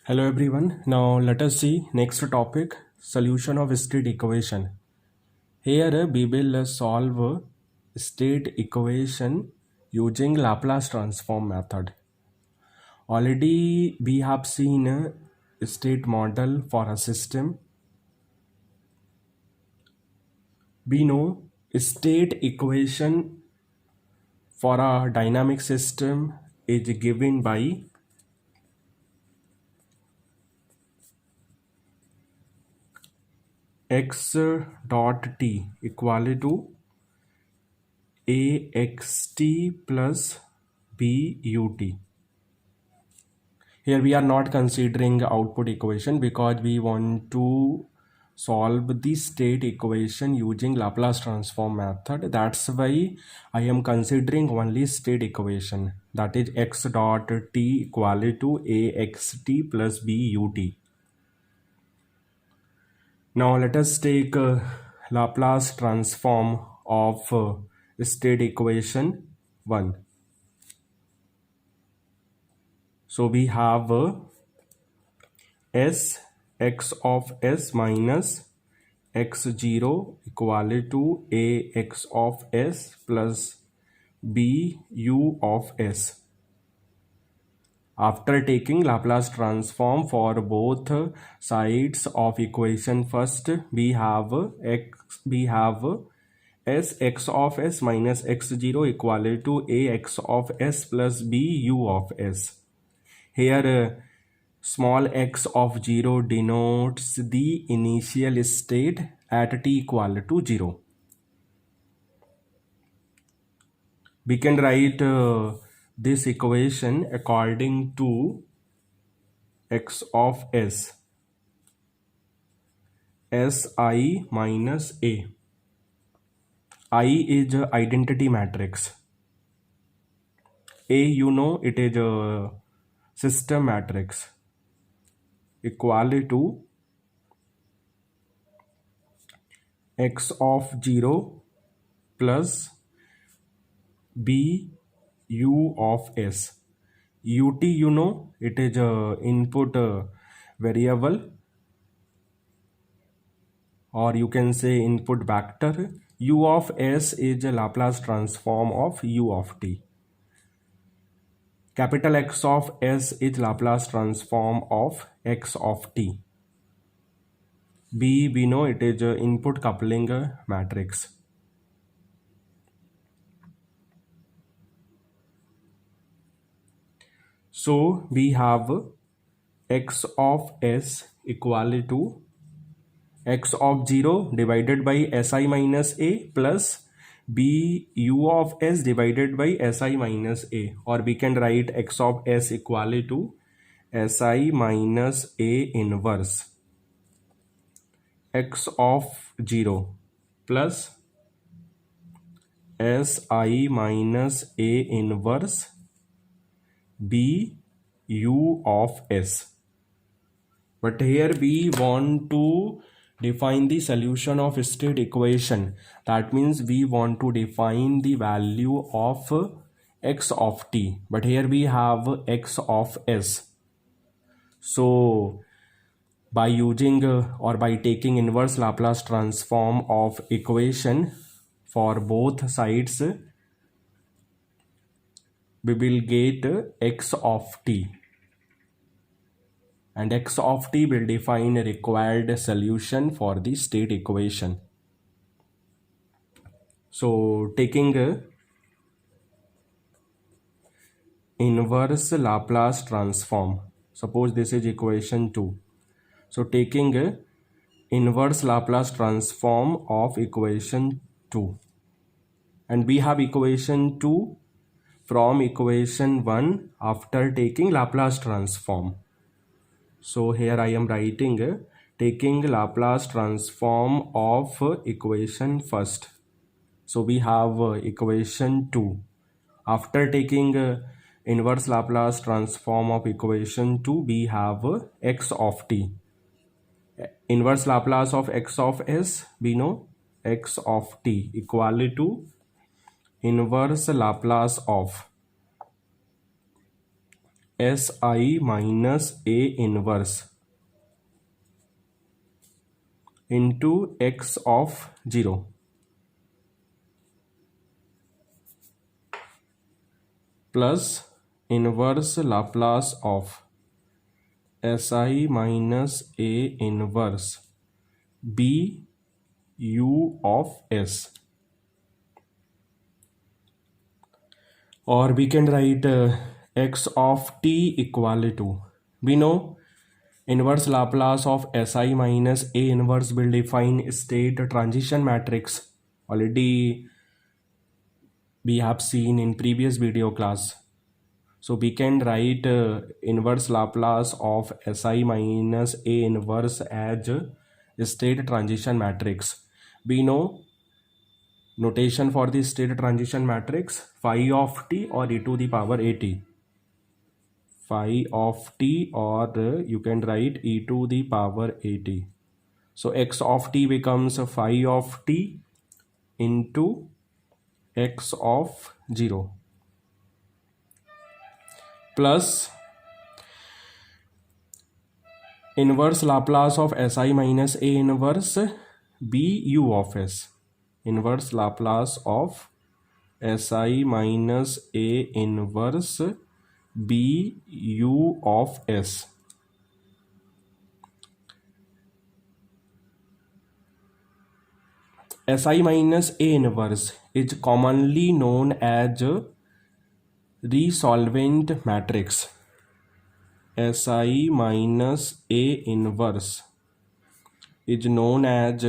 Hello everyone. Now let us see next topic, solution of state equation. Here we will solve state equation using Laplace transform method. Already we have seen a state model for a system. We know state equation for a dynamic system is given by x dot t equal to axt plus but. Here we are not considering output equation because we want to solve the state equation using Laplace transform method. That's why I am considering only state equation, that is x dot t equal to axt plus but. Now let us take Laplace transform of state equation 1. So we have s x of s minus x0 equal to ax of s plus bu of s. After taking Laplace transform for both sides of equation, first we have s x of s minus x0 equal to ax of s plus bu of s. Here small x of 0 denotes the initial state at t equal to 0. We can write this equation according to x of s, si minus a. I is a identity matrix. A, you know, it is a system matrix equal to x of 0 plus b u of s. Ut, you know, it is a input variable, or you can say input vector. U of s is a Laplace transform of u of t. Capital X of s is Laplace transform of x of t. B, we know it is a input coupling matrix. So we have x of s equal to x of 0 divided by si minus a plus b u of s divided by si minus a, or we can write x of s equal to si minus a inverse x of 0 plus si minus a inverse b u of s. But here we want to define the solution of state equation. That means we want to define the value of x of t. But here we have x of s. So by using or by taking inverse Laplace transform of equation for both sides, we will get x of t. And x of t will define a required solution for the state equation. So taking inverse Laplace transform, suppose this is equation 2. So taking inverse Laplace transform of equation 2, and we have equation 2 from equation 1 after taking Laplace transform. So here I am writing taking Laplace transform of equation first. So we have equation 2. After taking inverse Laplace transform of equation 2, we have x of t. Inverse Laplace of x of s, we know x of t equal to inverse Laplace of Si minus A inverse into x of 0 plus inverse Laplace of Si minus A inverse B u of s. Or we can write x of t equal to, we know inverse Laplace of Si minus A inverse will define state transition matrix. Already we have seen in previous video class. So we can write inverse Laplace of Si minus A inverse as state transition matrix. We know notation for the state transition matrix, phi of t or e to the power at. Phi of t, or you can write e to the power at. So x of t becomes phi of t into x of 0 plus inverse Laplace of Si minus A inverse B u of s. Inverse Laplace of Si minus A inverse B u of s. Si minus A inverse is commonly known as resolvent matrix. Si minus A inverse is known as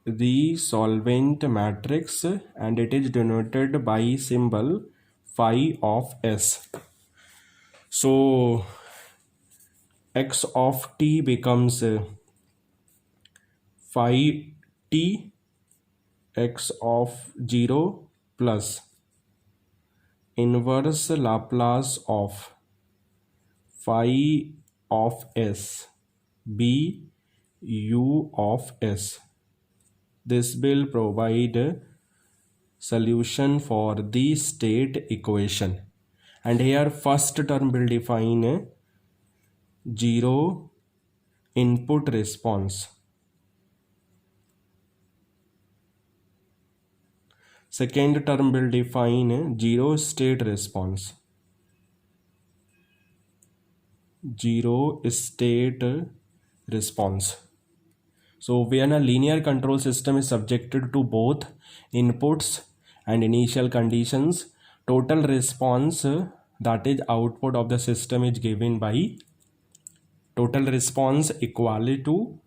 resolvent matrix, and it is denoted by symbol phi of s. So x of t becomes phi t x of 0 plus inverse Laplace of phi of s b u of s. This will provide solution for the state equation, and here first term will define 0 input response. Second term will define 0 state response. 0 state response. So when a linear control system is subjected to both inputs and initial conditions, total response, that is output of the system, is given by total response equal to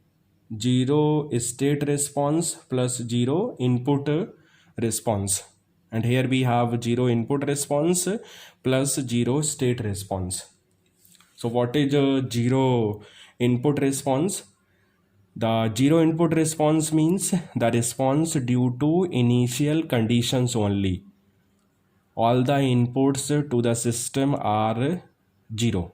0 state response plus 0 input response. And here we have 0 input response plus 0 state response. So what is a 0 input response? The 0 input response means the response due to initial conditions only. All the inputs to the system are 0.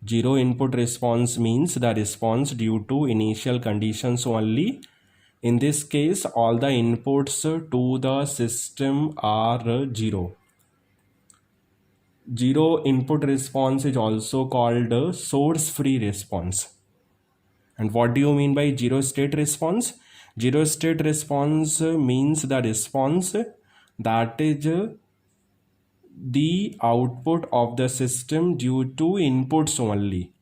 0 input response means the response due to initial conditions only. In this case, all the inputs to the system are 0. 0 input response is also called source free response. And what do you mean by 0 state response? 0 state response means the response that is the output of the system due to inputs only.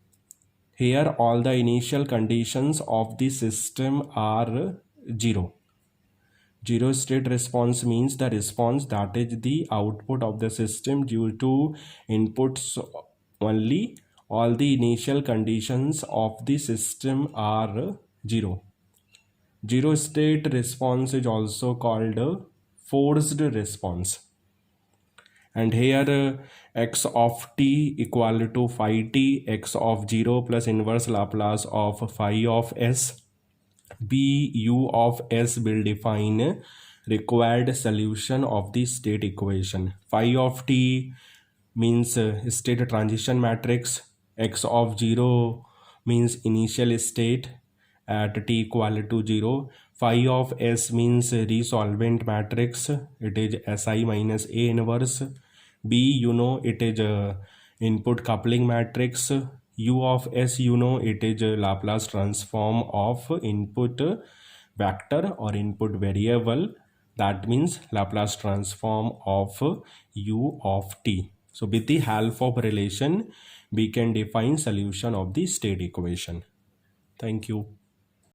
Here all the initial conditions of the system are 0. 0 state response means the response that is the output of the system due to inputs only. All the initial conditions of the system are 0. 0 state response is also called a forced response. And here x of t equal to phi t x of 0 plus inverse Laplace of phi of s b u of s will define required solution of the state equation. Phi of t means state transition matrix. X of 0 means initial state at t equal to 0. Phi of s means resolvent matrix. It is Si minus A inverse. B, you know it is a input coupling matrix. U of S, you know it is a Laplace transform of input vector or input variable. That means Laplace transform of U of t. So with the help of relation, we can define solution of the state equation. Thank you.